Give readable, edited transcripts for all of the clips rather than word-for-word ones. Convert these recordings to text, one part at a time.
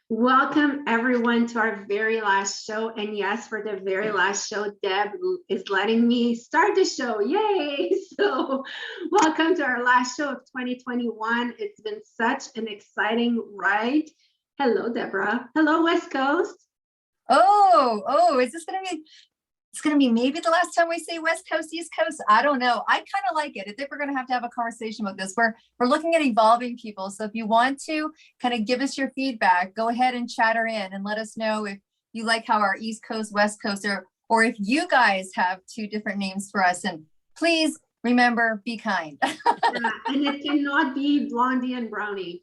Welcome everyone to our very last show. And yes, for the very last show, Deb is letting me start the show. Yay! So welcome to our last show of 2021. It's been such an exciting ride. Hello, Deborah. Hello, West Coast. Is this going to be, it's going to be maybe the last time we say West Coast, East Coast. I don't know. I kind of like it. I think we're going to have a conversation about this. We're looking at evolving people. So if you want to kind of give us your feedback, go ahead and chatter in and let us know if you like how our East Coast, West Coast or if you guys have two different names for us. And please remember, be kind. Yeah, and it cannot be Blondie and Brownie.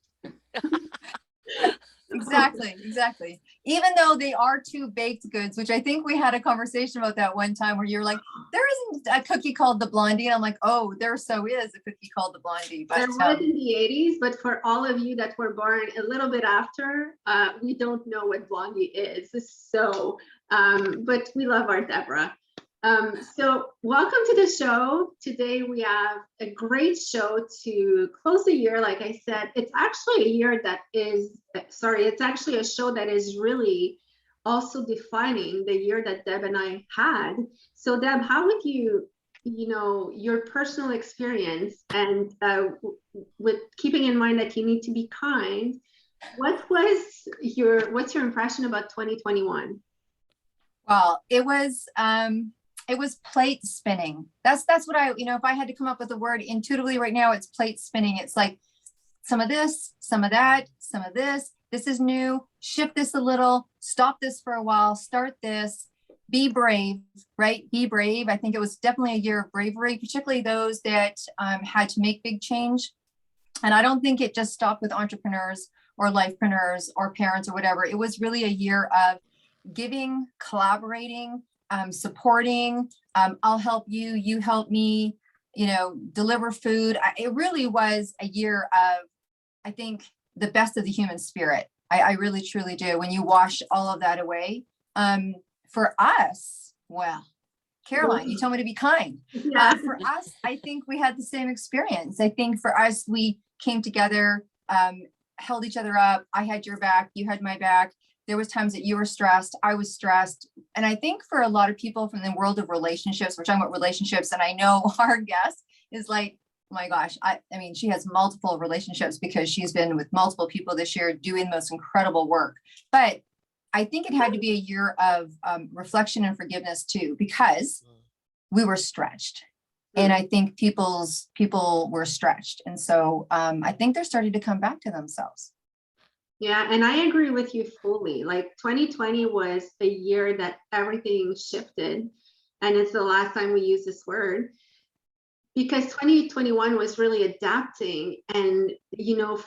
Exactly. Even though they are two baked goods, which I think we had a conversation about that one time where you're like, there isn't a cookie called the Blondie. And I'm like, oh, there so is a cookie called the Blondie. But there was in the 80s, but for all of you that were born a little bit after, we don't know what Blondie is. So, but we love our Deborah. So welcome to the show. Today we have a great show to close the year. Like I said, it's actually a year that is, it's actually a show that is really also defining the year that Deb and I had. So Deb, how would your personal experience and with keeping in mind that you need to be kind, what's your impression about 2021? Well, it was plate spinning. That's what if I had to come up with a word intuitively right now, it's plate spinning. It's like some of this, some of that, some of this. This is new. Shift this a little. Stop this for a while. Start this. Be brave, right? Be brave. I think it was definitely a year of bravery, particularly those that had to make big change. And I don't think it just stopped with entrepreneurs or lifepreneurs or parents or whatever. It was really a year of giving, collaborating, supporting, I'll help you, you help me, deliver food. It really was a year of, I think, the best of the human spirit. I really, truly do. When you wash all of that away, for us, well, Caroline, you told me to be kind. Yeah. For us, I think we had the same experience. I think for us, we came together, held each other up. I had your back, you had my back. There was times that you were stressed, I was stressed. And I think for a lot of people from the world of relationships, we're talking about relationships. And I know our guest is like, oh my gosh, I mean, she has multiple relationships because she's been with multiple people this year doing the most incredible work. But I think it had to be a year of reflection and forgiveness too, because we were stretched. And I think people were stretched. And so I think they're starting to come back to themselves. Yeah, and I agree with you fully. Like 2020 was a year that everything shifted. And it's the last time we use this word because 2021 was really adapting and,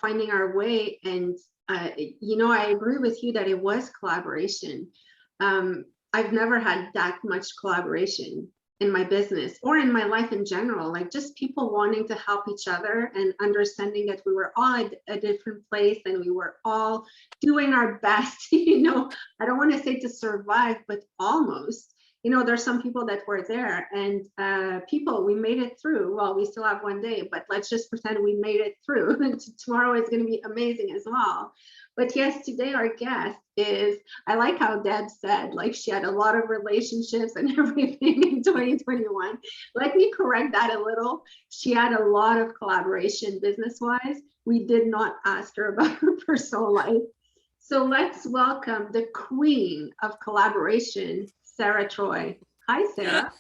finding our way. And, I agree with you that it was collaboration. I've never had that much collaboration in my business or in my life in general, like just people wanting to help each other and understanding that we were all at a different place and we were all doing our best, I don't want to say to survive, but almost, there's some people that were there and we made it through. Well, we still have one day, but let's just pretend we made it through. Tomorrow is going to be amazing as well. But yes, today our guest is, I like how Deb said, like she had a lot of relationships and everything in 2021. Let me correct that a little. She had a lot of collaboration business-wise. We did not ask her about her personal life. So let's welcome the queen of collaboration, Sara Troy. Hi, Sara.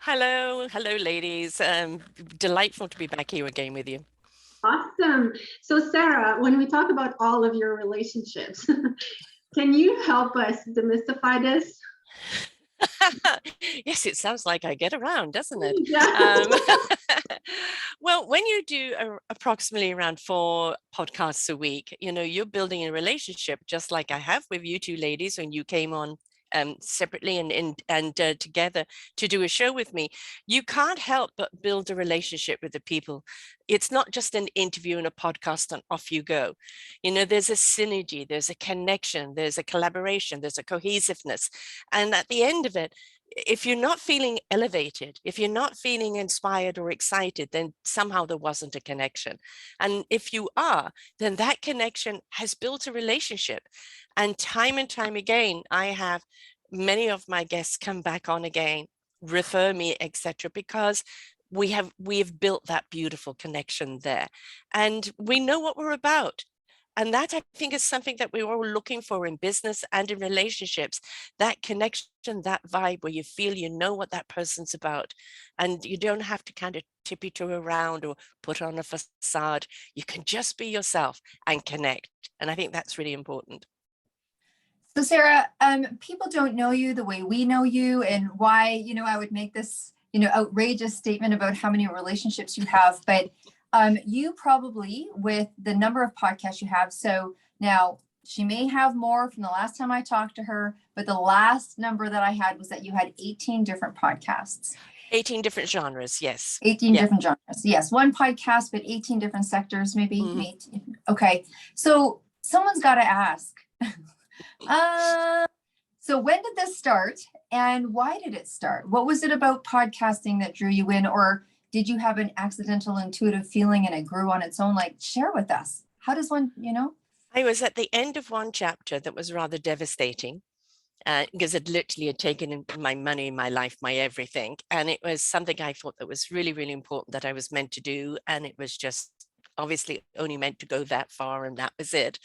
Hello, ladies. Delightful to be back here again with you. Awesome. So Sara, when we talk about all of your relationships, can you help us demystify this? Yes, it sounds like I get around, doesn't it? Yeah. Well, when you do approximately around 4 podcasts a week, you're building a relationship just like I have with you two ladies when you came on separately and together to do a show with me. You can't help but build a relationship with the people. It's not just an interview and a podcast and off you go. There's a synergy, there's a connection, there's a collaboration, there's a cohesiveness. And at the end of it, if you're not feeling elevated, if you're not feeling inspired or excited, then somehow there wasn't a connection. And if you are, then that connection has built a relationship. And time again, I have many of my guests come back on again, refer me, etc., because we have built that beautiful connection there, and we know what we're about. And that, I think, is something that we're all looking for in business and in relationships, that connection, that vibe where you feel you know what that person's about. And you don't have to kind of tiptoe around or put on a facade. You can just be yourself and connect. And I think that's really important. So Sarah, people don't know you the way we know you, and why, I would make this, outrageous statement about how many relationships you have, but you probably, with the number of podcasts you have, so now she may have more from the last time I talked to her, but the last number that I had was that you had 18 different podcasts. 18 different genres, yes. 18 different genres. Yes, one podcast, but 18 different sectors, maybe. Mm-hmm. Okay, so someone's got to ask. So when did this start, and why did it start? What was it about podcasting that drew you in, or did you have an accidental intuitive feeling and it grew on its own? Like, share with us. How does one, I was at the end of one chapter that was rather devastating, because it literally had taken my money, my life, my everything. And it was something I thought that was really, really important that I was meant to do. And it was just obviously only meant to go that far, and that was it.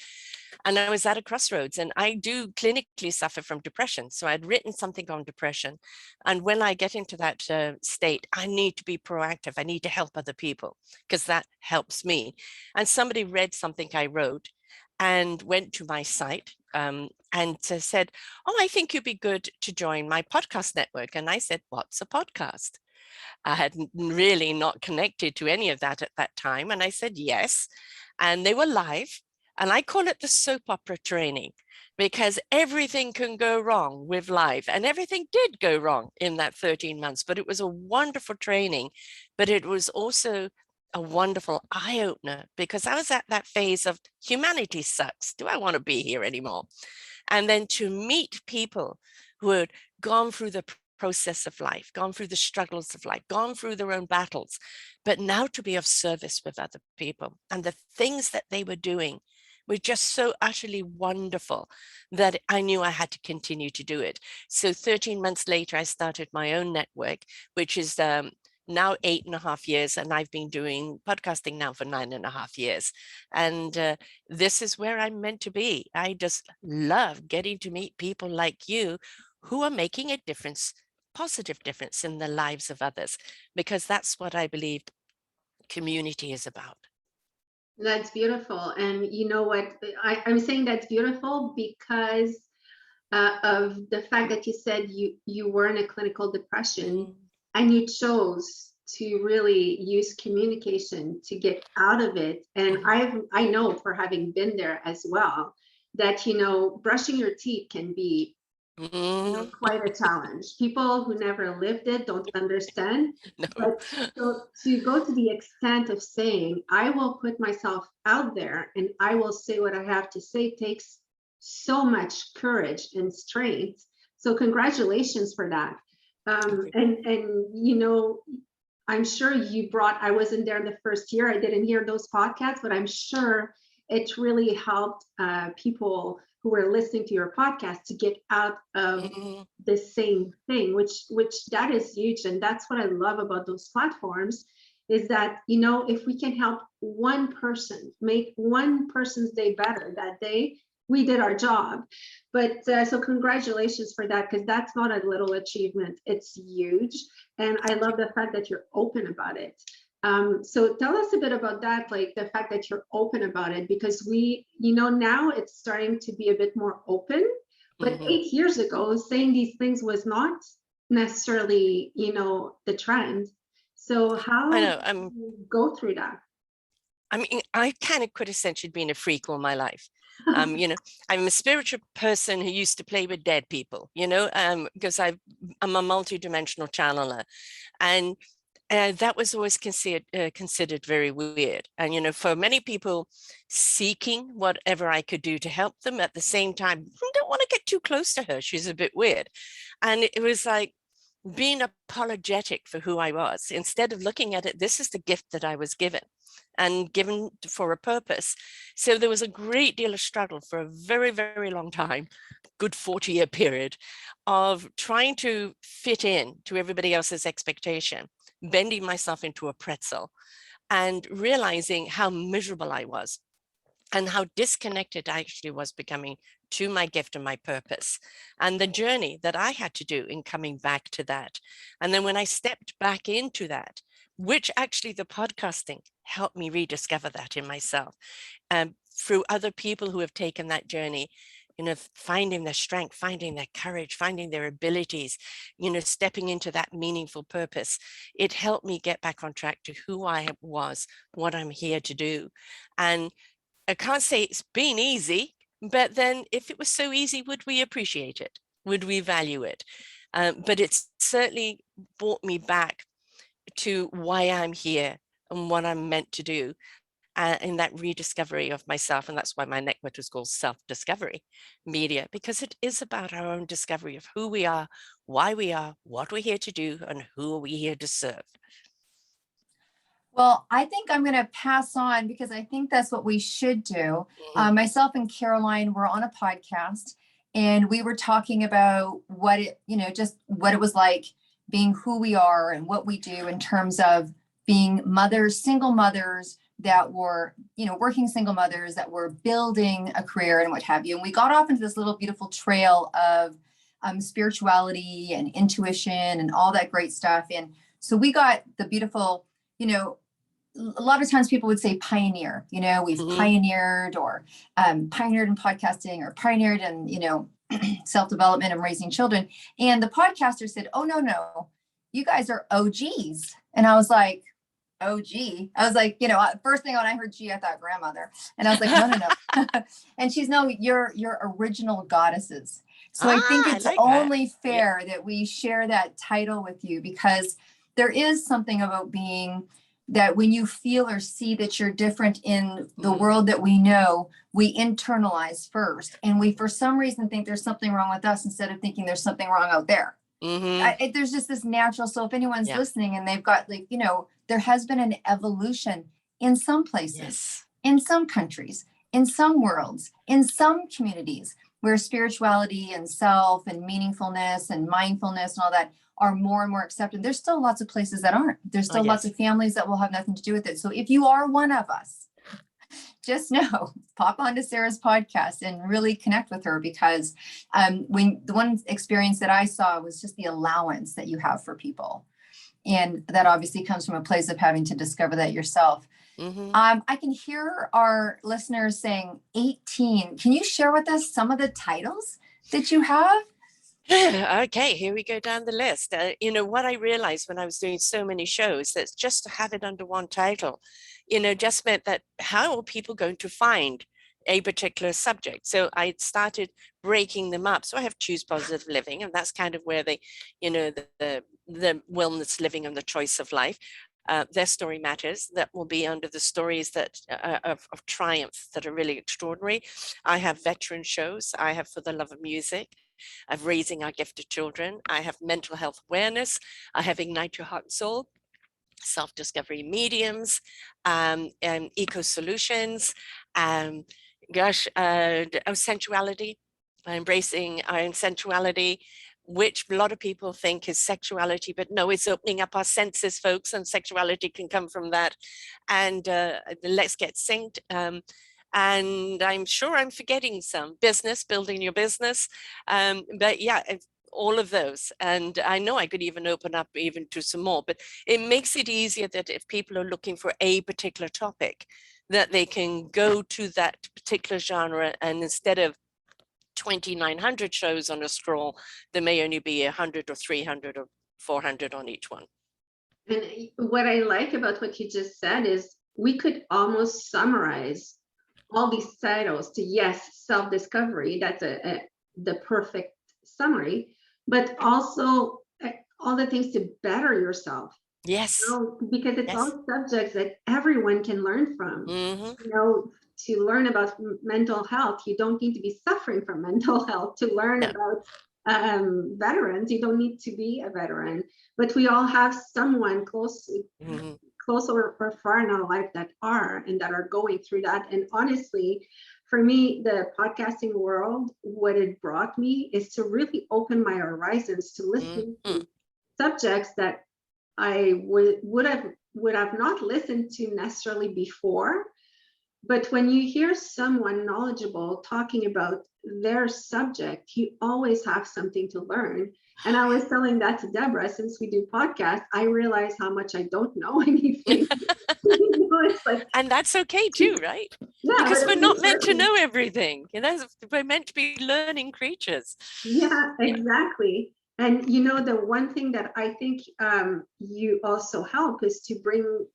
And I was at a crossroads, and I do clinically suffer from depression. So I'd written something on depression. And when I get into that state, I need to be proactive. I need to help other people because that helps me. And somebody read something I wrote and went to my site and said, "Oh, I think you'd be good to join my podcast network." And I said, "What's a podcast?" I had really not connected to any of that at that time. And I said, yes. And they were live. And I call it the soap opera training, because everything can go wrong with live. And everything did go wrong in that 13 months. But it was a wonderful training. But it was also a wonderful eye opener, because I was at that phase of humanity sucks. Do I want to be here anymore? And then to meet people who had gone through the process of life, gone through the struggles of life, gone through their own battles, but now to be of service with other people. And the things that they were doing were just so utterly wonderful that I knew I had to continue to do it. So 13 months later, I started my own network, which is now 8.5 years, and I've been doing podcasting now for 9.5 years. And this is where I'm meant to be. I just love getting to meet people like you who are making a difference, positive difference in the lives of others, because that's what I believe community is about. That's beautiful. And you know what? I'm saying that's beautiful because of the fact that you said you were in a clinical depression and you chose to really use communication to get out of it. And I know, for having been there as well, that brushing your teeth can be quite a challenge. People who never lived it don't understand. No. But so to go to the extent of saying, I will put myself out there and I will say what I have to say, takes so much courage and strength. So congratulations for that. And I'm sure I wasn't there the first year, I didn't hear those podcasts, but I'm sure it really helped people who were listening to your podcast to get out of the same thing, which that is huge. And that's what I love about those platforms, is that, if we can help one person, make one person's day better that day, we did our job. But so congratulations for that, because that's not a little achievement, it's huge. And I love the fact that you're open about it. So tell us a bit about that, like the fact that you're open about it, because now it's starting to be a bit more open, but 8 years ago, saying these things was not necessarily, the trend. So how I know, do you go through that? I mean, I kind of quintessentially been a freak all my life. I'm a spiritual person who used to play with dead people, because I'm a multi-dimensional channeler. And that was always considered very weird. And, for many people, seeking whatever I could do to help them, at the same time, I don't want to get too close to her. She's a bit weird. And it was like, being apologetic for who I was, instead of looking at it, this is the gift that I was given and given for a purpose. So there was a great deal of struggle for a very, very long time, good 40-year period, of trying to fit in to everybody else's expectation, bending myself into a pretzel, and realizing how miserable I was and how disconnected I actually was becoming to my gift and my purpose, and the journey that I had to do in coming back to that. And then when I stepped back into that, which actually the podcasting helped me rediscover that in myself, through other people who have taken that journey, finding their strength, finding their courage, finding their abilities, stepping into that meaningful purpose. It helped me get back on track to who I was, what I'm here to do. And I can't say it's been easy, but then if it was so easy, would we appreciate it? Would we value it? But it's certainly brought me back to why I'm here and what I'm meant to do, in that rediscovery of myself. And that's why my network is called Self-Discovery Media, because it is about our own discovery of who we are, why we are, what we're here to do, and who are we here to serve. Well, I think I'm going to pass on because I think that's what we should do. Myself and Caroline were on a podcast and we were talking about what it, just what it was like being who we are and what we do in terms of being mothers, single mothers that were, working single mothers that were building a career and what have you. And we got off into this little beautiful trail of spirituality and intuition and all that great stuff. And so we got the beautiful, a lot of times people would say pioneer, we've pioneered or pioneered in podcasting or pioneered in, self-development and raising children. And the podcaster said, oh, no, you guys are OGs. And I was like, OG. I was like, first thing when I heard G, I thought grandmother. And I was like, no. And she's, no, you're original goddesses. So I think it's only fair that we share that title with you, because there is something about being that when you feel or see that you're different in the world that we know, we internalize first. And we, for some reason, think there's something wrong with us instead of thinking there's something wrong out there. There's just this natural. So if anyone's listening and they've got there has been an evolution in some places, in some countries, in some worlds, in some communities where spirituality and self and meaningfulness and mindfulness and all that are more and more accepted. There's still lots of places that aren't. There's still lots of families that will have nothing to do with it. So if you are one of us, just know, pop onto Sara's podcast and really connect with her, because when the one experience that I saw was just the allowance that you have for people. And that obviously comes from a place of having to discover that yourself. I can hear our listeners saying 18. Can you share with us some of the titles that you have? Okay, here we go down the list. What I realized when I was doing so many shows, that just to have it under one title, just meant that how are people going to find a particular subject? So I started breaking them up. So I have Choose Positive Living, and that's kind of where the wellness living and the choice of life. Their story matters. That will be under the stories that of triumph that are really extraordinary. I have veteran shows. I have For the Love of Music. I have Raising Our Gifted Children. I have Mental Health Awareness. I have Ignite Your Heart and Soul, Self-Discovery Mediums, and Eco Solutions, sensuality, embracing our own sensuality, which a lot of people think is sexuality, but no, it's opening up our senses, folks, and sexuality can come from that. And Let's Get Synced. And I'm sure I'm forgetting some. Business, building your business. But yeah, all of those. And I know I could even open up even to some more, but it makes it easier that if people are looking for a particular topic, that they can go to that particular genre, and instead of 2,900 shows on a scroll, there may only be 100 or 300 or 400 on each one. And what I like about what you just said is we could almost summarize all these titles to self-discovery. That's the perfect summary, but also all the things to better yourself. Yes. Because it's all subjects that everyone can learn from. To learn about mental health, you don't need to be suffering from mental health to learn about veterans. You don't need to be a veteran, but we all have someone close Mhm. or far in our life that are and that are going through that. And honestly, for me, the podcasting world, what it brought me is to really open my horizons to listen Mhm. to subjects that I would have not listened to necessarily before. But when you hear someone knowledgeable talking about their subject, you always have something to learn. And I was telling that to Deborah, since we do podcasts, I realize how much I don't know anything. It's like, And that's okay too, right? yeah, Because but we're at least not meant to know everything. We're meant to be learning creatures. yeah, Yeah. exactly. And the one thing that I think you also help is to bring,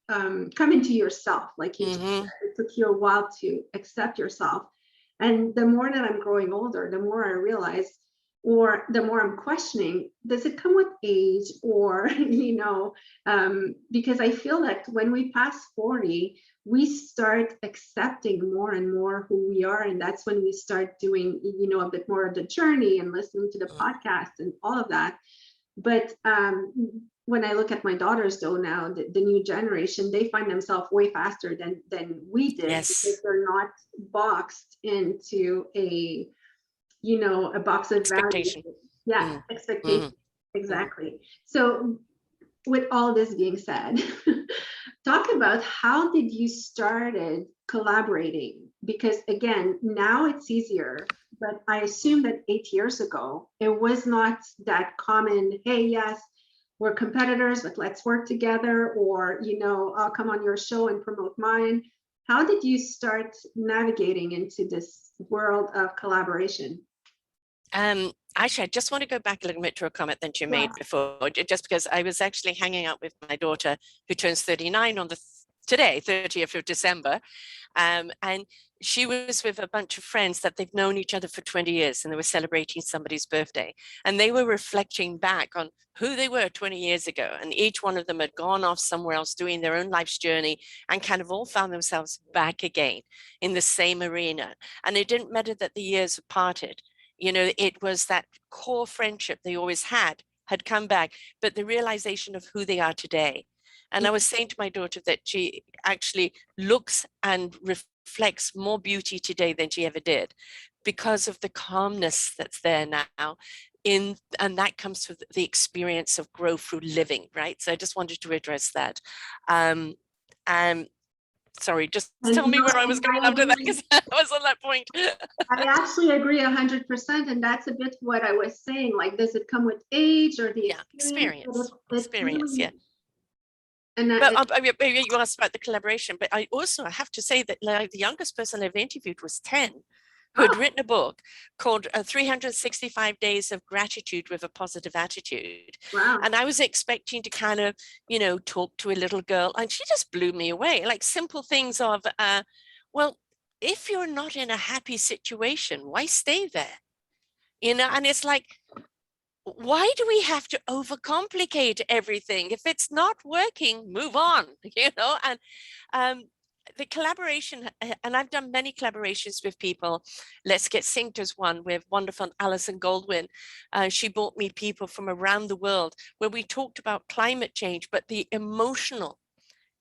come into yourself. Like you just Hmm. said, it took you a while to accept yourself. And the more that I'm growing older, the more I realize, or the more I'm questioning, does it come with age? Or, because I feel that when we pass 40, we start accepting more and more who we are. And that's when we start doing, a bit more of the journey and listening to the podcast and all of that. But when I look at my daughters, though, now the new generation, they find themselves way faster than we did, because Yes. they're not boxed into a box of values. Expectation. Yeah, Mm. expectation. Hmm. Hmm. Exactly. So with all this being said, talk about how did you started collaborating? Because again, now it's easier, but I assume that 8 years ago, it was not that common. Hey, yes, we're competitors, but let's work together, or, I'll come on your show and promote mine. How did you start navigating into this world of collaboration? Actually, I just want to go back a little bit to a comment that you made before, just because I was actually hanging out with my daughter who turns 39 on today, 30th of December. And she was with a bunch of friends that they've known each other for 20 years, and they were celebrating somebody's birthday. And they were reflecting back on who they were 20 years ago. And each one of them had gone off somewhere else doing their own life's journey and kind of all found themselves back again in the same arena. And it didn't matter that the years had parted. It was that core friendship they always had come back, but the realization of who they are today. And I was saying to my daughter that she actually looks and reflects more beauty today than she ever did, because of the calmness that's there now. And that comes with the experience of growth through living, right? So I just wanted to address that. Um, and sorry, just And tell me where I and was going I after that, agree. because I was on that point. I actually agree 100%, and that's a bit what I was saying. Like, does it come with age or the Yeah, experience? But it's experience, yeah. really, and But you asked about the collaboration, but I have to say that, like, the youngest person I've interviewed was 10, who had oh written a book called 365 Days of Gratitude with a Positive Attitude. wow, And I was expecting to kind of, talk to a little girl, and she just blew me away. Like simple things of, well, if you're not in a happy situation, why stay there? And it's like, why do we have to overcomplicate everything? If it's not working, move on, And the collaboration, and I've done many collaborations with people. Let's Get Synced as one with wonderful Alison Goldwyn. She brought me people from around the world where we talked about climate change, but the emotional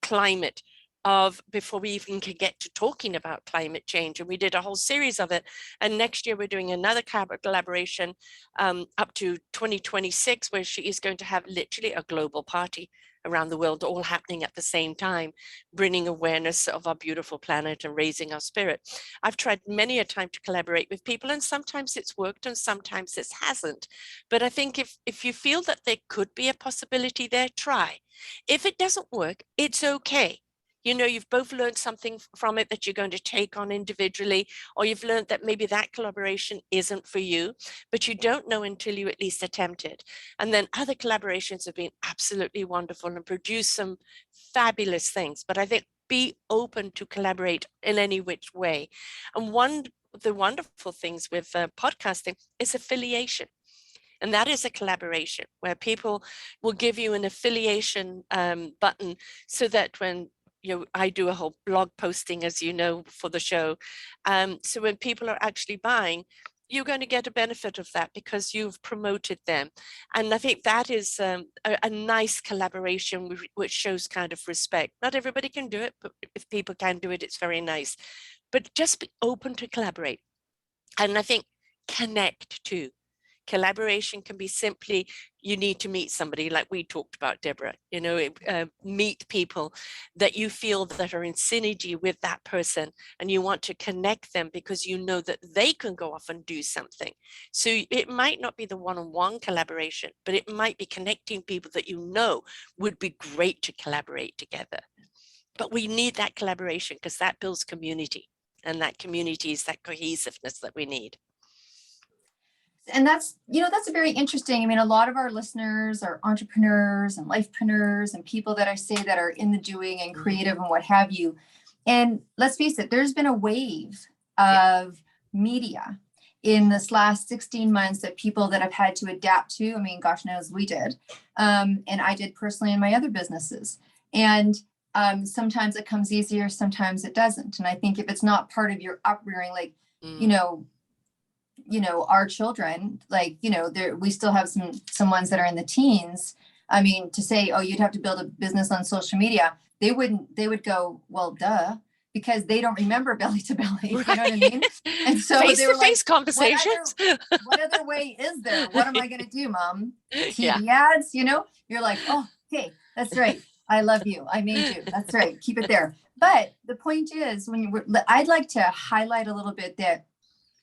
climate of before we even can get to talking about climate change. And we did a whole series of it. And next year we're doing another collaboration up to 2026, where she is going to have literally a global party around the world, all happening at the same time, bringing awareness of our beautiful planet and raising our spirit. I've tried many a time to collaborate with people, and sometimes it's worked and sometimes it hasn't. But I think if you feel that there could be a possibility there, try. If it doesn't work, it's okay. You've both learned something from it that you're going to take on individually, or you've learned that maybe that collaboration isn't for you, but you don't know until you at least attempt it. And then other collaborations have been absolutely wonderful and produced some fabulous things. But I think be open to collaborate in any which way. And one of the wonderful things with podcasting is affiliation. And that is a collaboration where people will give you an affiliation button, so that when I do a whole blog posting, as you know, for the show. So when people are actually buying, you're going to get a benefit of that because you've promoted them. And I think that is a nice collaboration which shows kind of respect. Not everybody can do it, but if people can do it, it's very nice. But just be open to collaborate. And I think connect too. Collaboration can be simply, you need to meet somebody like we talked about, Deborah, meet people that you feel that are in synergy with that person, and you want to connect them because you know that they can go off and do something. So it might not be the one-on-one collaboration, but it might be connecting people that you know would be great to collaborate together. But we need that collaboration because that builds community, and that community is that cohesiveness that we need. And that's a very interesting, I mean, a lot of our listeners are entrepreneurs and lifepreneurs and people that I say that are in the doing and creative and what have you. And let's face it, there's been a wave of media in this last 16 months that people that have had to adapt to. I mean, gosh knows we did. And I did personally in my other businesses. And sometimes it comes easier, sometimes it doesn't. And I think if it's not part of your uprearing, like, our children, like, we still have some ones that are in the teens. I mean, to say, oh, you'd have to build a business on social media, they would go, well, duh, because they don't remember belly to belly. Right. You know what I mean? And so they were like, conversations. What other way is there? What am I going to do, Mom? Yeah. TV ads, you're like, oh, okay, that's right. I love you. I made you. That's right. Keep it there. But the point is, I'd like to highlight a little bit that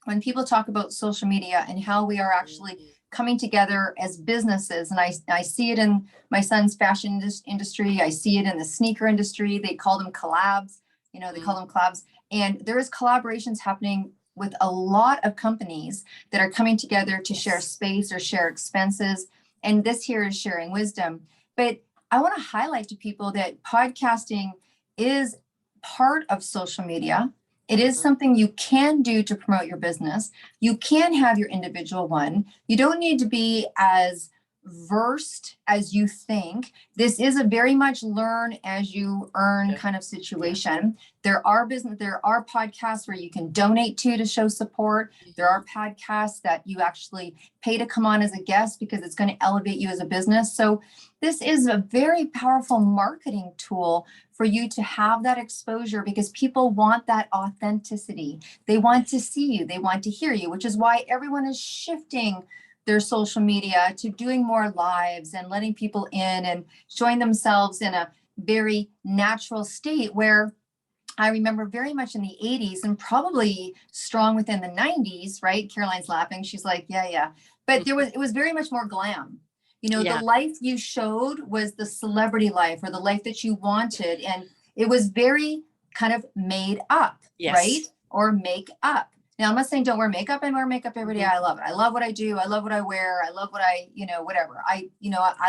when people talk about social media and how we are actually coming together as businesses, and I see it in my son's fashion industry, I see it in the sneaker industry, they call them collabs, they call them collabs, and there is collaborations happening with a lot of companies that are coming together to share space or share expenses, and this here is sharing wisdom. But I want to highlight to people that podcasting is part of social media. It is something you can do to promote your business. You can have your individual one. You don't need to be as versed as you think. This is a very much learn as you earn kind of situation. There are podcasts where you can donate to show support. There are podcasts that you actually pay to come on as a guest because it's going to elevate you as a business. So this is a very powerful marketing tool for you to have that exposure, because people want that authenticity. They want to see you. They want to hear you, which is why everyone is shifting their social media to doing more lives and letting people in and showing themselves in a very natural state, where I remember very much in the 80s and probably strong within the 90s, right? Caroline's laughing. She's like, yeah. But it was very much more glam. The life you showed was the celebrity life, or the life that you wanted. And it was very kind of made up, right? Or make up. Now, I'm not saying don't wear makeup. I wear makeup every day. I love it. I love what I do. I love what I wear. I love what I, whatever. I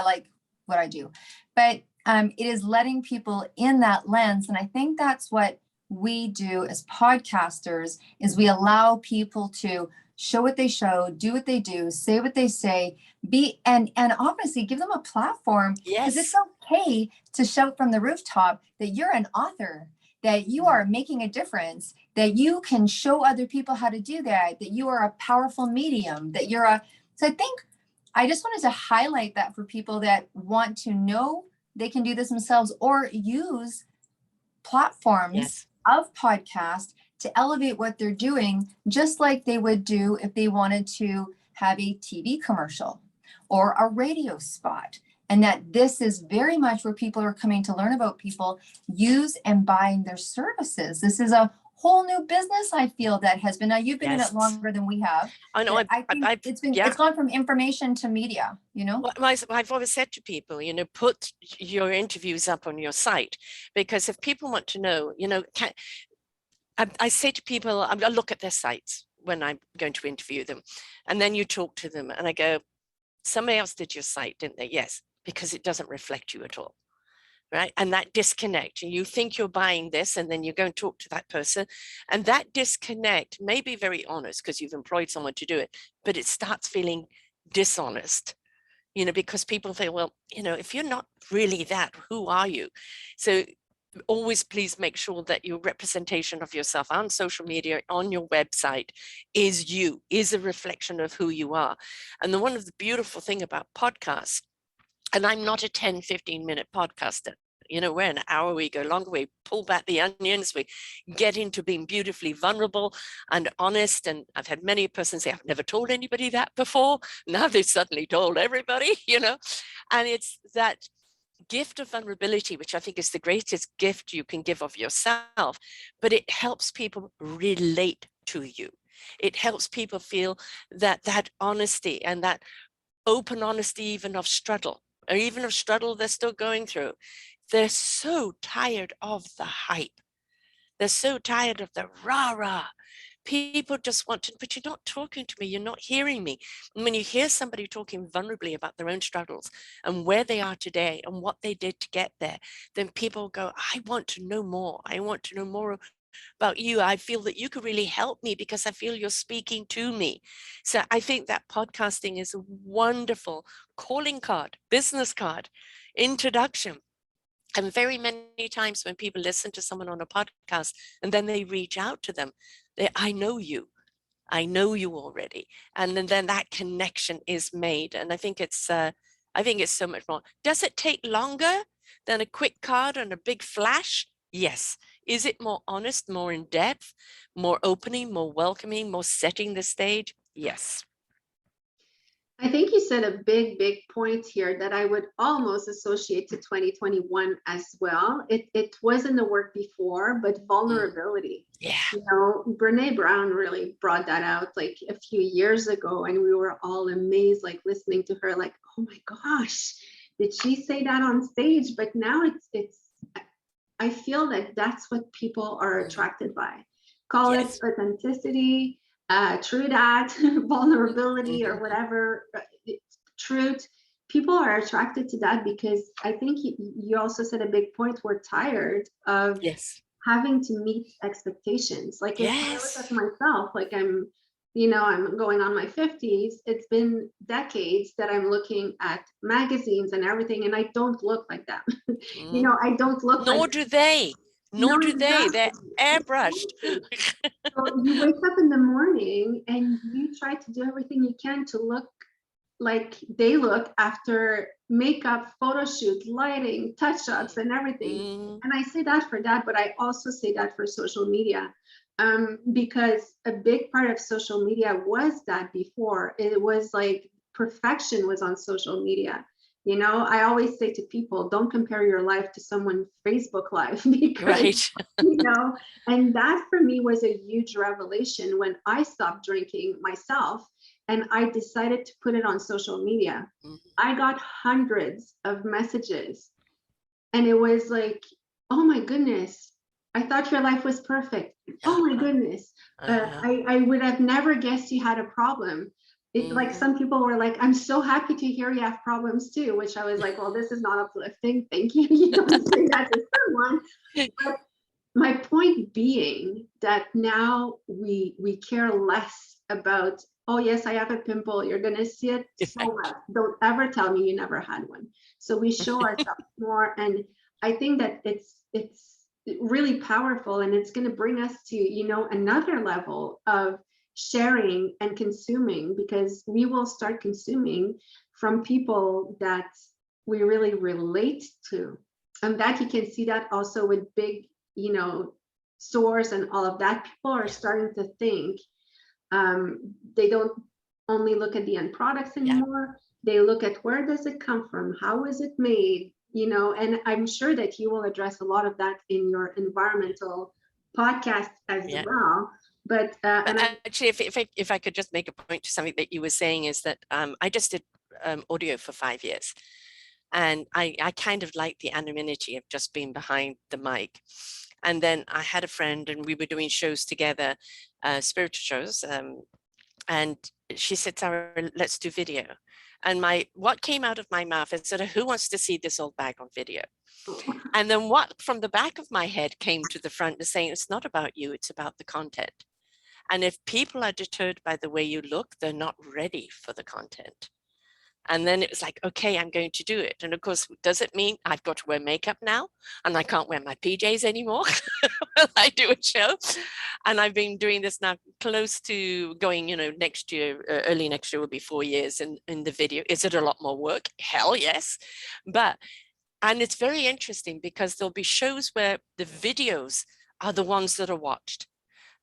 like what I do. But it is letting people in that lens. And I think that's what we do as podcasters, is we allow people to show what they show, do what they do, say what they say, and obviously give them a platform. Because it's okay to shout from the rooftop that you're an author, that you are making a difference, that you can show other people how to do that you are a powerful medium, so I think I just wanted to highlight that for people that want to know they can do this themselves, or use platforms of podcast to elevate what they're doing, just like they would do if they wanted to have a TV commercial or a radio spot. And that this is very much where people are coming to learn about people, use and buying their services. This is a whole new business, I feel, that has been, now you've been in it longer than we have. I know. I think it's gone from information to media, Well, I've always said to people, put your interviews up on your site, because if people want to know, I say to people, I look at their sites when I'm going to interview them, and then you talk to them and I go, somebody else did your site, didn't they? Yes, because it doesn't reflect you at all. Right. And that disconnect, and you think you're buying this, and then you go and talk to that person, and that disconnect may be very honest because you've employed someone to do it, but it starts feeling dishonest, because people say, well, if you're not really that, who are you? So always please make sure that your representation of yourself on social media, on your website, is you, is a reflection of who you are. And one of the beautiful thing about podcasts, and I'm not a 10-15 minute podcaster. We're an hour, we go longer, we pull back the onions, we get into being beautifully vulnerable and honest. And I've had many persons say, I've never told anybody that before. Now they've suddenly told everybody, and it's that gift of vulnerability, which I think is the greatest gift you can give of yourself, but it helps people relate to you. It helps people feel that honesty and that open honesty, even of struggle, or even of struggle they're still going through. They're so tired of the hype. They're so tired of the rah-rah. People just want to, but you're not talking to me, you're not hearing me. And when you hear somebody talking vulnerably about their own struggles and where they are today and what they did to get there, then people go, I want to know more. I want to know more about you. I feel that you could really help me because I feel you're speaking to me. So I think that podcasting is a wonderful calling card, business card, introduction. And very many times when people listen to someone on a podcast and then they reach out to them, I know you already. And then that connection is made. And I think it's so much more. Does it take longer than a quick card and a big flash? Yes. Is it more honest, more in depth, more opening, more welcoming, more setting the stage? Yes. I think you said a big point here that I would almost associate to 2021 as well. It wasn't the work before, but vulnerability. Yeah. Brene Brown really brought that out like a few years ago, and we were all amazed, like listening to her, like, oh my gosh, did she say that on stage? But now I feel that that's what people are attracted by. Call it authenticity, true that, vulnerability, or whatever, truth. People are attracted to that because I think you also said a big point. We're tired of having to meet expectations. Like if I look at myself, like I'm going on my 50s. It's been decades that I'm looking at magazines and everything, and I don't look like that. I don't look Nor like do they. Nor do they. They're airbrushed. So you wake up in the morning and you try to do everything you can to look like they look after makeup, photo shoot, lighting, touch-ups, and everything. And I say that for that, but I also say that for social media. Because a big part of social media was that before. It was like perfection was on social media. I always say to people, don't compare your life to someone's Facebook life because, and that for me was a huge revelation when I stopped drinking myself and I decided to put it on social media. I got hundreds of messages and it was like, oh my goodness, I thought your life was perfect. Oh my goodness. I would have never guessed you had a problem. Like some people were like, I'm so happy to hear you have problems too, which I was like, well, this is not uplifting. Thank you. You don't say that to someone. But my point being that now we care less about, oh yes, I have a pimple. You're gonna see it so much. Don't ever tell me you never had one. So we show ourselves more, and I think that it's really powerful, and it's going to bring us to another level of sharing and consuming, because we will start consuming from people that we really relate to, and that you can see that also with big stores and all of that. People are starting to think they don't only look at the end products anymore. They look at where does it come from, how is it made, and I'm sure that you will address a lot of that in your environmental podcast as well. But actually, if I could just make a point to something that you were saying, is that I just did audio for 5 years, and I kind of like the anonymity of just being behind the mic. And then I had a friend, and we were doing shows together, spiritual shows, and she said, Sara, let's do video. And what came out of my mouth is sort of, who wants to see this old bag on video? And then what from the back of my head came to the front is saying, it's not about you, it's about the content. And if people are deterred by the way you look, they're not ready for the content. And then it was like, okay, I'm going to do it. And of course, does it mean I've got to wear makeup now and I can't wear my PJs anymore when I do a show? And I've been doing this now close to going, next year, early next year will be 4 years in the video. Is it a lot more work? Hell yes. And it's very interesting because there'll be shows where the videos are the ones that are watched.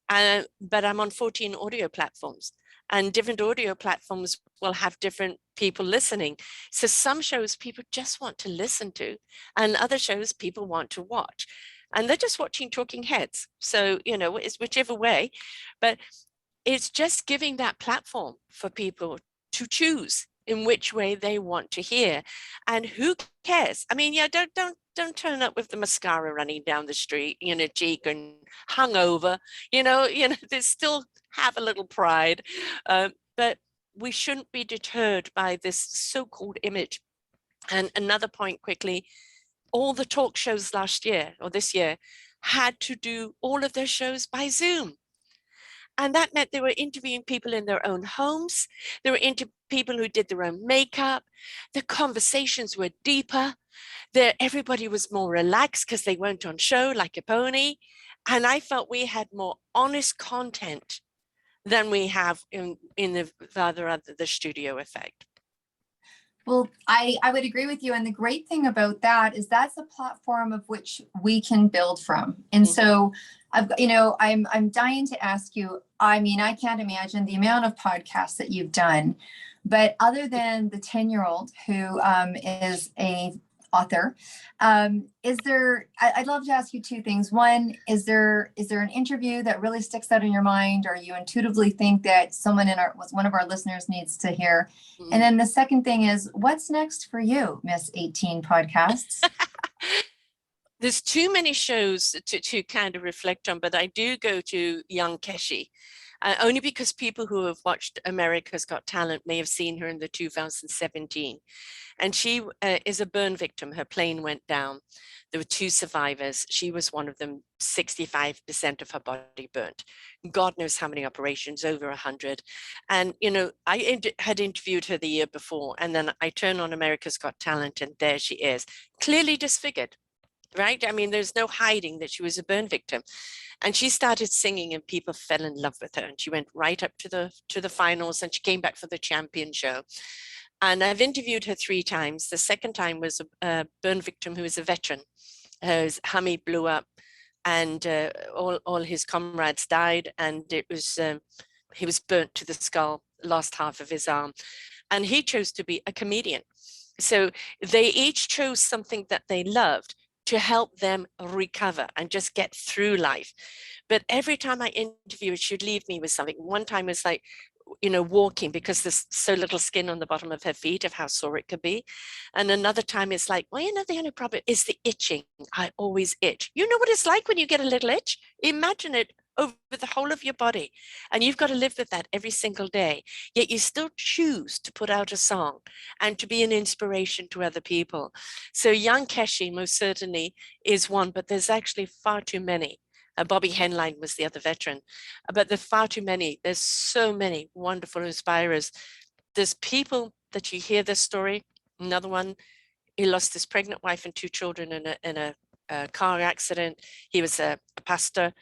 But I'm on 14 audio platforms, and different audio platforms will have different people listening. So some shows people just want to listen to, and other shows people want to watch. And they're just watching talking heads. So, it's whichever way. But it's just giving that platform for people to choose in which way they want to hear. And who cares? I mean, yeah, don't turn up with the mascara running down the street, cheek and hungover, they still have a little pride. But we shouldn't be deterred by this so-called image. And another point quickly, all the talk shows last year or this year had to do all of their shows by Zoom. And that meant they were interviewing people in their own homes. They were people who did their own makeup. The conversations were deeper. Everybody was more relaxed because they weren't on show like a pony. And I felt we had more honest content than we have in the studio effect. Well, I would agree with you. And the great thing about that is that's a platform of which we can build from. And so I'm dying to ask you, I mean, I can't imagine the amount of podcasts that you've done, but other than the 10-year-old who is a author, I'd love to ask you two things. One, is there an interview that really sticks out in your mind, or you intuitively think that one of our listeners needs to hear? And then the second thing is, what's next for you, Miss 18 Podcasts? There's too many shows to kind of reflect on, but I do go to young Keshi. Only because people who have watched America's Got Talent may have seen her in the 2017. And she is a burn victim. Her plane went down. There were 2 survivors. She was one of them. 65% of her body burnt. God knows how many operations, over 100. And, I had interviewed her the year before, and then I turn on America's Got Talent, and there she is, clearly disfigured, right? I mean, there's no hiding that she was a burn victim. And she started singing and people fell in love with her. And she went right up to the finals, and she came back for the champion show. And I've interviewed her 3 times. The second time was a burn victim who was a veteran. His Hummy blew up, and all his comrades died. And he was burnt to the skull, lost half of his arm. And he chose to be a comedian. So they each chose something that they loved to help them recover and just get through life. But every time I interview her, she'd leave me with something. One time was like, walking, because there's so little skin on the bottom of her feet of how sore it could be. And another time it's like, well, the only problem is the itching. I always itch. You know what it's like when you get a little itch? Imagine it over the whole of your body. And you've got to live with that every single day. Yet you still choose to put out a song and to be an inspiration to other people. So young Keshi most certainly is one, but there's actually far too many. Bobby Henline was the other veteran, but there's far too many. There's so many wonderful inspirers. There's people that you hear this story. Another one, he lost his pregnant wife and 2 children in a car accident. He was a pastor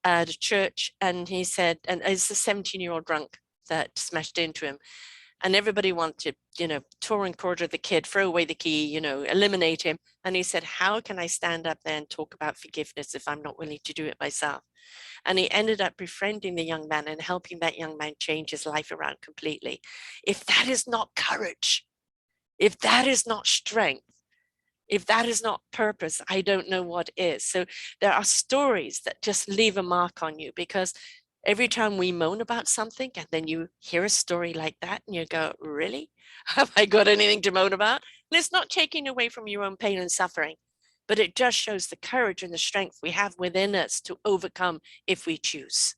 at a church, and he said, and it's a 17-year-old drunk that smashed into him. And everybody wanted, tore and quarter the kid, throw away the key, eliminate him. And he said, how can I stand up there and talk about forgiveness if I'm not willing to do it myself? And he ended up befriending the young man and helping that young man change his life around completely. If that is not courage, if that is not strength, if that is not purpose, I don't know what is. So there are stories that just leave a mark on you, because every time we moan about something and then you hear a story like that and you go, really? Have I got anything to moan about? And it's not taking away from your own pain and suffering, but it just shows the courage and the strength we have within us to overcome if we choose.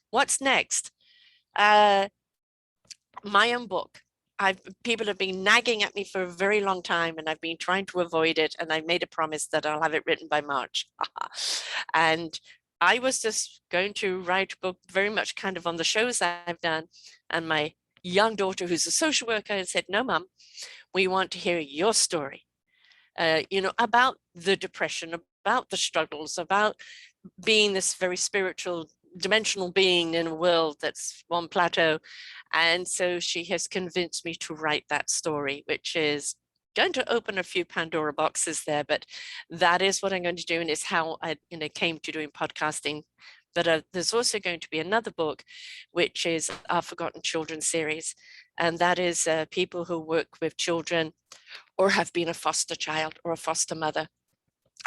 What's next? My own book. People have been nagging at me for a very long time, and I've been trying to avoid it. And I made a promise that I'll have it written by March. And I was just going to write a book very much kind of on the shows I've done and my young daughter who's a social worker and said, no, Mum, we want to hear your story, about the depression, about the struggles, about being this very spiritual, dimensional being in a world that's one plateau. And so she has convinced me to write that story, which is going to open a few Pandora boxes there, but that is what I'm going to do, and it's how I came to doing podcasting. But there's also going to be another book, which is our Forgotten Children series, and that is people who work with children or have been a foster child or a foster mother.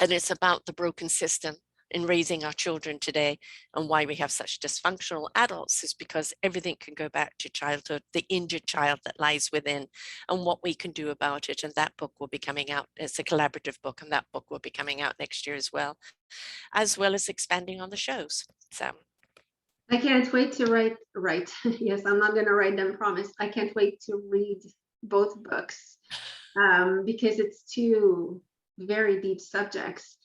And it's about the broken system in raising our children today, and why we have such dysfunctional adults is because everything can go back to childhood, the injured child that lies within, and what we can do about it. And that book will be coming out. It's a collaborative book, and that book will be coming out next year as well as expanding on the shows. So I can't wait to write. Yes, I'm not going to write them, promise. I can't wait to read both books, because it's two very deep subjects.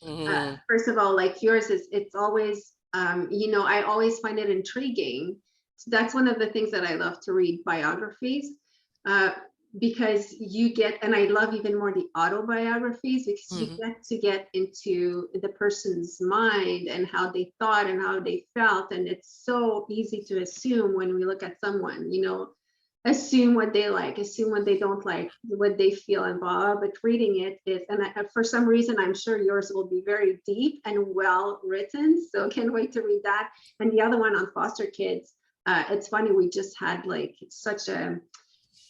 First of all, like yours it's always, I always find it intriguing. So that's one of the things that I love to read, biographies, because you get, and I love even more the autobiographies, because you get into the person's mind and how they thought and how they felt. And it's so easy to assume when we look at someone, assume what they like, assume what they don't like, what they feel, and blah. But reading it is, and for some reason, I'm sure yours will be very deep and well written. So can't wait to read that. And the other one on foster kids, it's funny, we just had like such a,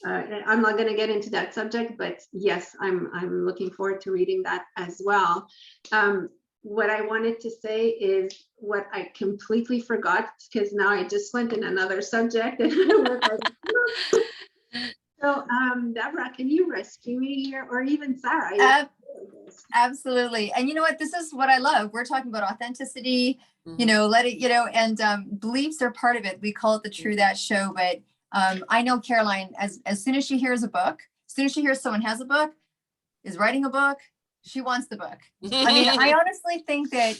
I'm not going to get into that subject, but yes, I'm looking forward to reading that as well. What I wanted to say is what I completely forgot, because now I just went in another subject. And so, Deborah, can you rescue me here, or even Sara? Absolutely. And you know what? This is what I love. We're talking about authenticity, let it, and beliefs are part of it. We call it the True That Show. But I know Caroline, as soon as she hears a book, as soon as she hears someone has a book, is writing a book, she wants the book. I mean, I honestly think that,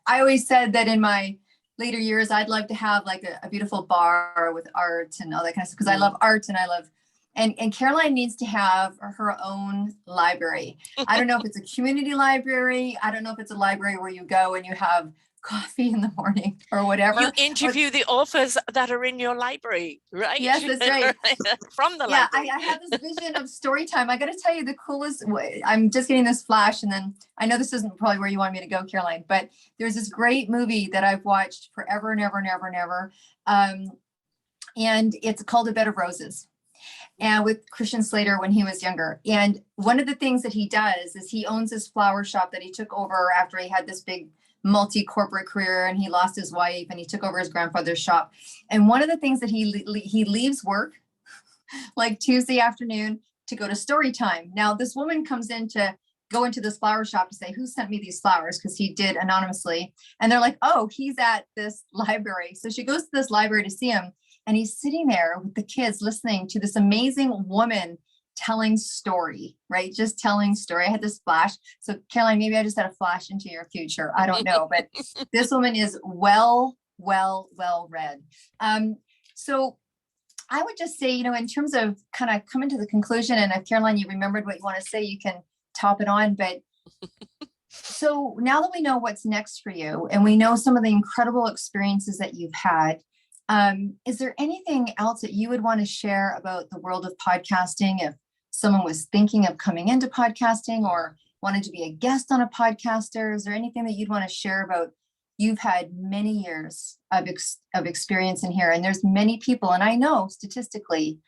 I always said that in my later years, I'd love to have like a beautiful bar with art and all that kind of stuff, because I love art and I love, and Caroline needs to have her own library. I don't know if it's a community library. I don't know if it's a library where you go and you have coffee in the morning or whatever. You interview the authors that are in your library, right? Yes, that's right. From the library. I have this vision of story time. I got to tell you the coolest way. I'm just getting this flash, and then I know this isn't probably where you want me to go, Caroline, but there's this great movie that I've watched forever and ever and ever and ever. And it's called A Bed of Roses, and with Christian Slater when he was younger. And one of the things that he does is he owns this flower shop that he took over after he had this big multi-corporate career, and he lost his wife and he took over his grandfather's shop. And one of the things that he leaves work like Tuesday afternoon to go to story time. Now this woman comes in to go into this flower shop to say, who sent me these flowers? Because he did anonymously. And they're like, oh, he's at this library. So she goes to this library to see him, and he's sitting there with the kids listening to this amazing woman telling story, right? Just telling story. I had this flash. So Caroline, maybe I just had a flash into your future. I don't know, but this woman is well read. So I would just say, in terms of kind of coming to the conclusion, and if Caroline, you remembered what you want to say, you can top it on. But so now that we know what's next for you, and we know some of the incredible experiences that you've had, is there anything else that you would want to share about the world of podcasting? If someone was thinking of coming into podcasting or wanted to be a guest on a podcaster, is there anything that you'd want to share about? You've had many years of experience in here, and there's many people, and I know statistically,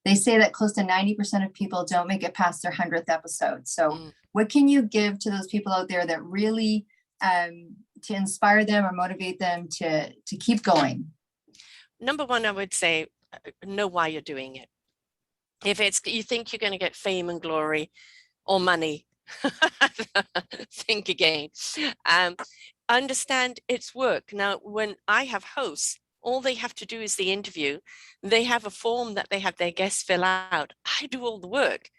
they say that close to 90% of people don't make it past their 100th episode. So what can you give to those people out there that really, to inspire them or motivate them to keep going? Number one, I would say, know why you're doing it. If you think you're going to get fame and glory or money, think again. Understand it's work. Now, when I have hosts, all they have to do is the interview. They have a form that they have their guests fill out. I do all the work.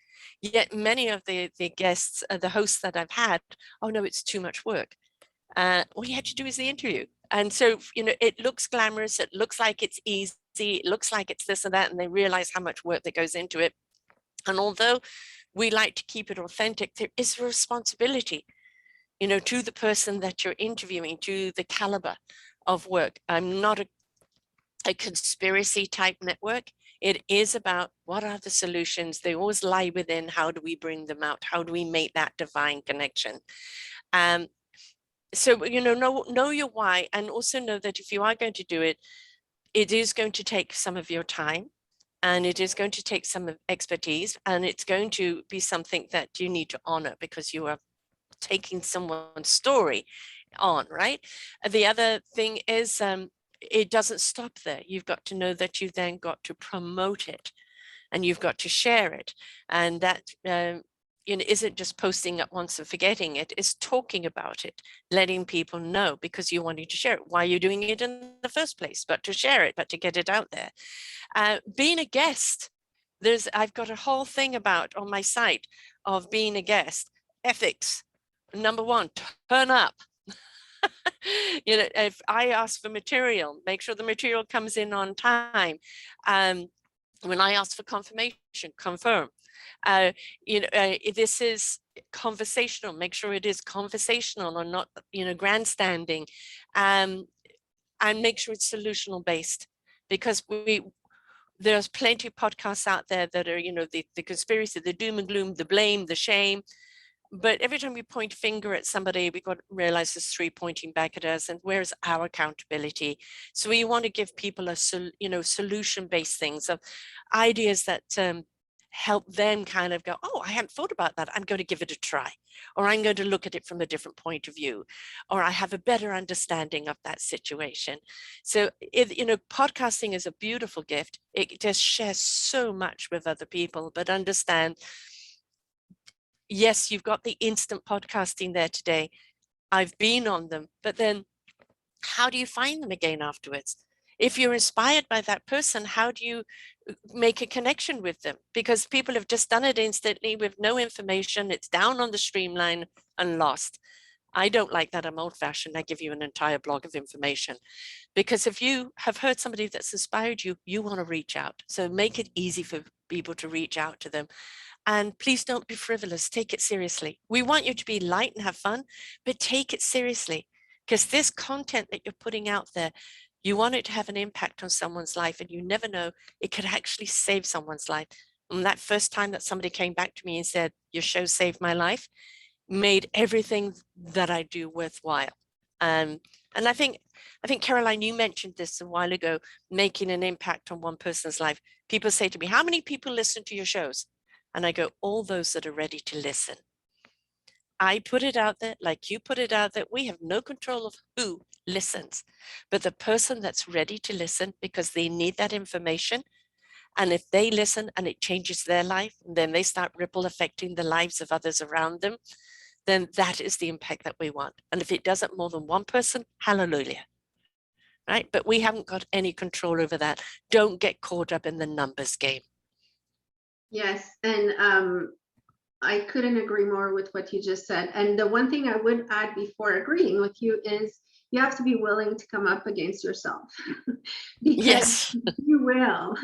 Yet many of the guests, the hosts that I've had, oh no, it's too much work. All you have to do is the interview. And so, it looks glamorous. It looks like it's easy. it looks like it's this and that, and they realize how much work that goes into it. And although we like to keep it authentic, there is a responsibility, you know, to the person that you're interviewing, to the caliber of work. I'm not a conspiracy type network. It is about what are the solutions. They always lie within. How do we bring them out? How do we make that divine connection? So, you know your why, and also know that if you are going to do it, it is going to take some of your time, and it is going to take some expertise, and it's going to be something that you need to honor because you are taking someone's story on, right? The other thing is, it doesn't stop there. You've got to know that you've then got to promote it, and you've got to share it, and that you know, isn't just posting it once and forgetting it. It's talking about it, letting people know, because you're wanting to share it. Why are you doing it in the first place? But to share it, but to get it out there. Being a guest, I've got a whole thing about on my site of being a guest. Ethics, number one, turn up. You know, if I ask for material, make sure the material comes in on time. When I ask for confirmation, confirm. You know, this is conversational. Make sure it is conversational and not, you know, grandstanding. And make sure it's solutional based, because there's plenty of podcasts out there that are, you know, the conspiracy, the doom and gloom, the blame, the shame. But every time we point a finger at somebody, we've got to realize there's three pointing back at us, and where's our accountability? So we want to give people a, you know, solution-based things, of ideas that help them kind of go, oh, I hadn't thought about that. I'm going to give it a try, or I'm going to look at it from a different point of view, or I have a better understanding of that situation. So, you know, podcasting is a beautiful gift. It just shares so much with other people, but understand, yes, you've got the instant podcasting there today. I've been on them, but then how do you find them again afterwards? If you're inspired by that person, how do you make a connection with them? Because people have just done it instantly with no information. It's down on the streamline and lost. I don't like that. I'm old fashioned. I give you an entire blog of information, because if you have heard somebody that's inspired you, you want to reach out. So make it easy for people to reach out to them. And please don't be frivolous. Take it seriously. We want you to be light and have fun, but take it seriously, because this content that you're putting out there, you want it to have an impact on someone's life, and you never know, it could actually save someone's life. And that first time that somebody came back to me and said, your show saved my life, made everything that I do worthwhile. And I think, Caroline, you mentioned this a while ago, making an impact on one person's life. People say to me, how many people listen to your shows? And I go, all those that are ready to listen. I put it out there, like you put it out there. We have no control of who listens, but the person that's ready to listen because they need that information. And if they listen and it changes their life, and then they start ripple affecting the lives of others around them, then that is the impact that we want. And if it doesn't more than one person, hallelujah. Right? But we haven't got any control over that. Don't get caught up in the numbers game. Yes, and I couldn't agree more with what you just said. And the one thing I would add before agreeing with you is you have to be willing to come up against yourself. Because yes, you will.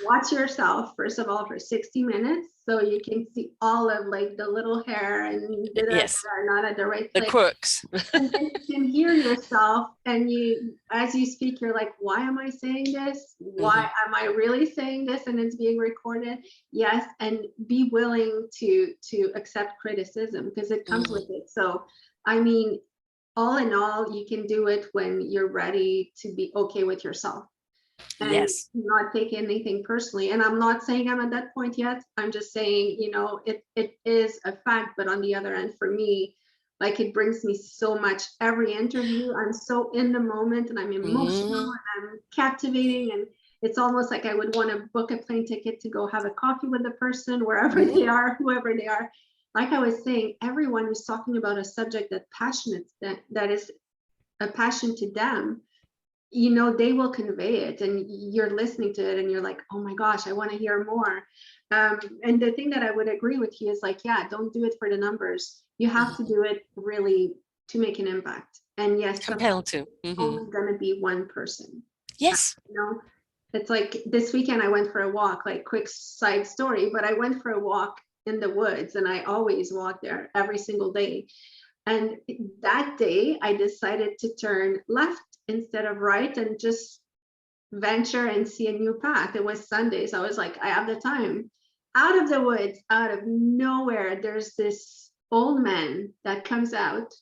Watch yourself, first of all, for 60 minutes so you can see all of like the little hair and yes, are not at the right the place. quirks. And then you can hear yourself, and you, as you speak, you're like, why am I saying this? Why am I really saying this? And it's being recorded. Yes, and be willing to accept criticism, because it comes with it. So I mean, all in all, you can do it when you're ready to be okay with yourself. And Yes, not take anything personally. And I'm not saying I'm at that point yet. I'm just saying, you know, it is a fact. But on the other end, for me, like, it brings me so much. Every interview, I'm so in the moment, and I'm emotional, and I'm captivating, and it's almost like I would want to book a plane ticket to go have a coffee with the person, wherever they are, whoever they are. Like I was saying, everyone is talking about a subject that's passionate, that is a passion to them. You know, they will convey it, and you're listening to it, and you're like, oh my gosh, I want to hear more. And the thing that I would agree with you is, like, yeah, don't do it for the numbers. You have to do it really to make an impact. And yes, compelled to. only going to be one person. Yes. You know, It's like this weekend I went for a walk, like quick side story, but I went for a walk in the woods and I always walk there every single day. And that day I decided to turn left instead of right and just venture and see a new path. It was Sunday, so I was like, I have the time. Out of the woods, out of nowhere, there's this old man that comes out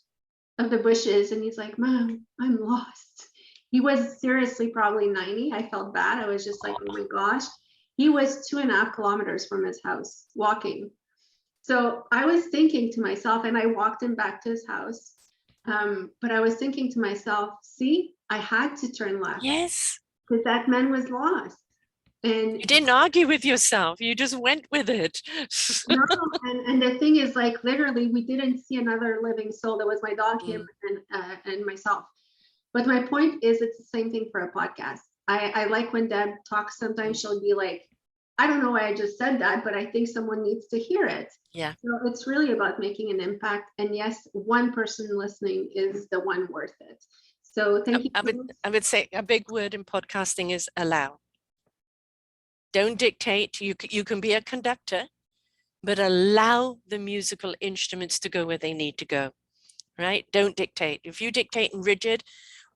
of the bushes and he's like, Mom, I'm lost. He was seriously probably 90. I felt bad. I was just like, oh my gosh. He was 2.5 kilometers from his house walking. So I was thinking to myself, and I walked him back to his house. But I was thinking to myself, see, I had to turn left Yes. because that man was lost. And You didn't argue with yourself. You just went with it. no, and the thing is, like, literally, we didn't see another living soul. That was my dog, him, and myself. But my point is, it's the same thing for a podcast. I like when Deb talks, sometimes she'll be like, I don't know why I just said that, but I think someone needs to hear it. Yeah. So it's really about making an impact. And yes, one person listening is the one worth it. So thank you. I would say a big word in podcasting is allow. Don't dictate. You can be a conductor, but allow the musical instruments to go where they need to go, right? Don't dictate. If you dictate and rigid,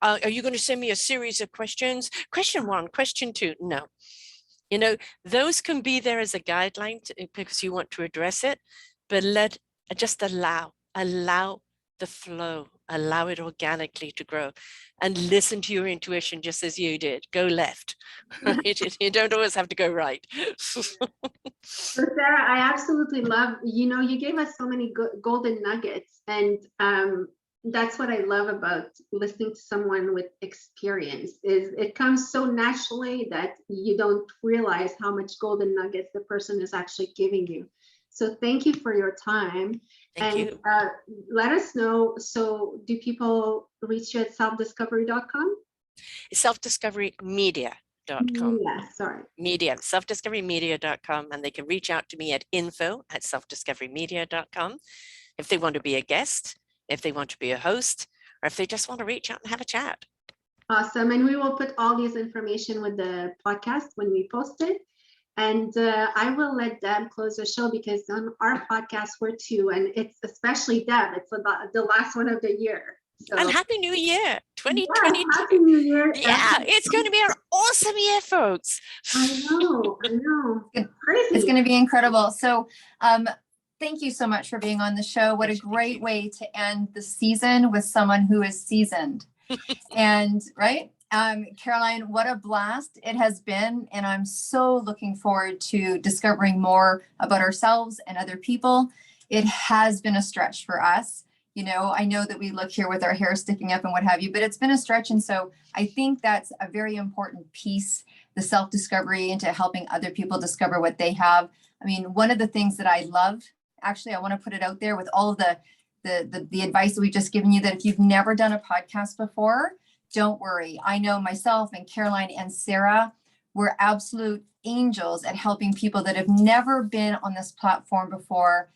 are you going to send me a series of questions? Question 1, question 2, no. You know, those can be there as a guideline because you want to address it, but just allow the flow, allow it organically to grow, and listen to your intuition just as you did. Go left, right? You don't always have to go right. So Sarah, I absolutely love, you gave us so many golden nuggets, and that's what I love about listening to someone with experience. Is it comes so naturally that you don't realize how much golden nuggets the person is actually giving you. So thank you for your time. Thank you. Let us know. So do people reach you at selfdiscovery.com? Selfdiscoverymedia.com. Yeah, sorry. Media, selfdiscoverymedia.com, and they can reach out to me at info@selfdiscoverymedia.com if they want to be a guest, if they want to be a host, or if they just want to reach out and have a chat. Awesome. And we will put all these information with the podcast when we post it. And I will let Deb close the show because on our podcast we're 2, and it's especially Deb. It's about the last one of the year. So, and Happy New Year, 2022. Yeah, Happy New Year. Yeah, it's going to be an awesome year, folks. I know. Crazy. It's going to be incredible. So thank you so much for being on the show. What a great way to end the season with someone who is seasoned. And right, Caroline, what a blast it has been. And I'm so looking forward to discovering more about ourselves and other people. It has been a stretch for us. I know that we look here with our hair sticking up and what have you, but it's been a stretch. And so I think that's a very important piece, the self-discovery into helping other people discover what they have. I mean, one of the things that I love, actually, I want to put it out there with all of the advice that we've just given you, that if you've never done a podcast before, don't worry. I know myself and Caroline and Sara, we're absolute angels at helping people that have never been on this platform before,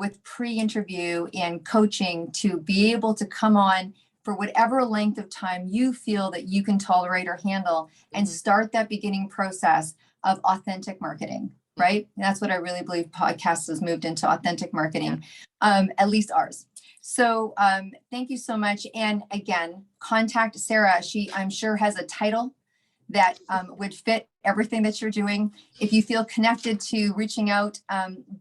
with pre-interview and coaching to be able to come on for whatever length of time you feel that you can tolerate or handle and start that beginning process of authentic marketing, right? And that's what I really believe podcasts has moved into, authentic marketing, at least ours. So thank you so much. And again, contact Sara. She, I'm sure, has a title that would fit everything that you're doing. If you feel connected to reaching out,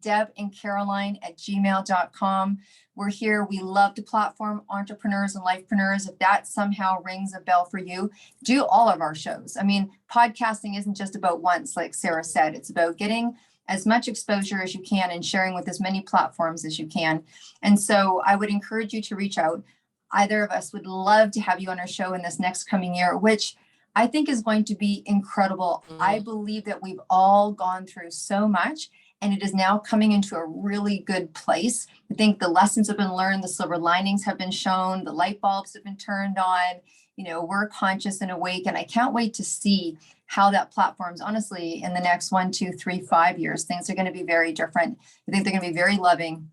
Deb and Caroline at gmail.com. We're here. We love to platform entrepreneurs and lifepreneurs. If that somehow rings a bell for you, do all of our shows. I mean, podcasting isn't just about once, like Sara said. It's about getting as much exposure as you can and sharing with as many platforms as you can. And so I would encourage you to reach out. Either of us would love to have you on our show in this next coming year, which I think is going to be incredible. I believe that we've all gone through so much and it is now coming into a really good place. I think the lessons have been learned, the silver linings have been shown, the light bulbs have been turned on, we're conscious and awake, and I can't wait to see how that platforms, honestly, in the next 1, 2, 3, 5 years, things are going to be very different. I think they're going to be very loving.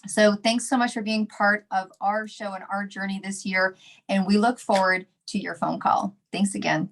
So thanks so much for being part of our show and our journey this year. And we look forward to your phone call. Thanks again.